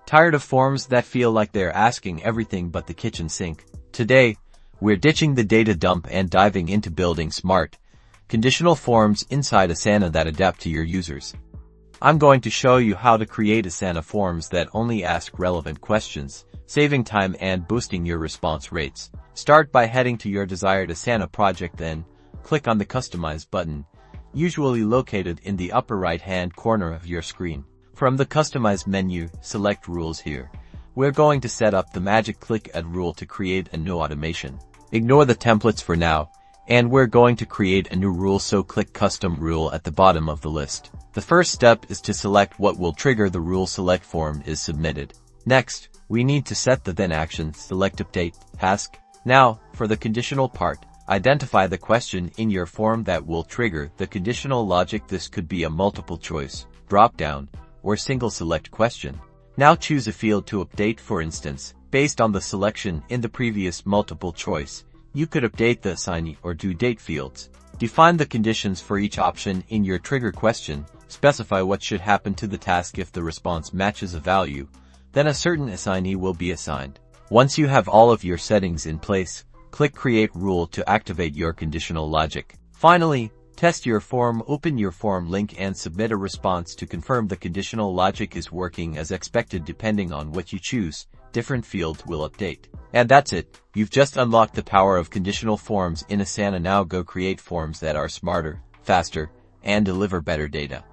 Tired of forms that feel like they're asking everything but the kitchen sink? Today, we're ditching the data dump and diving into building smart, conditional forms inside Asana that adapt to your users. I'm going to show you how to create Asana forms that only ask relevant questions, saving time and boosting your response rates. Start by heading to your desired Asana project, then click on the Customize button, usually located in the upper right-hand corner of your screen. From the Customize menu, select Rules here. We're going to set up the magic click add rule to create a new automation. Ignore the templates for now, and we're going to create a new rule, so click Custom Rule at the bottom of the list. The first step is to select what will trigger the rule. Select form is submitted. Next, we need to set the then action. Select Update Task. Now, for the conditional part, identify the question in your form that will trigger the conditional logic. This could be a multiple choice, drop-down, or single select question. Now choose a field to update. For instance, based on the selection in the previous multiple choice, you could update the assignee or due date fields. Define the conditions for each option in your trigger question. Specify what should happen to the task if the response matches a value, then a certain assignee will be assigned. Once you have all of your settings in place, click Create Rule to activate your conditional logic. Finally, test your form. Open your form link and submit a response to confirm the conditional logic is working as expected. Depending on what you choose, different fields will update. And that's it. You've just unlocked the power of conditional forms in Asana. Now go create forms that are smarter, faster, and deliver better data.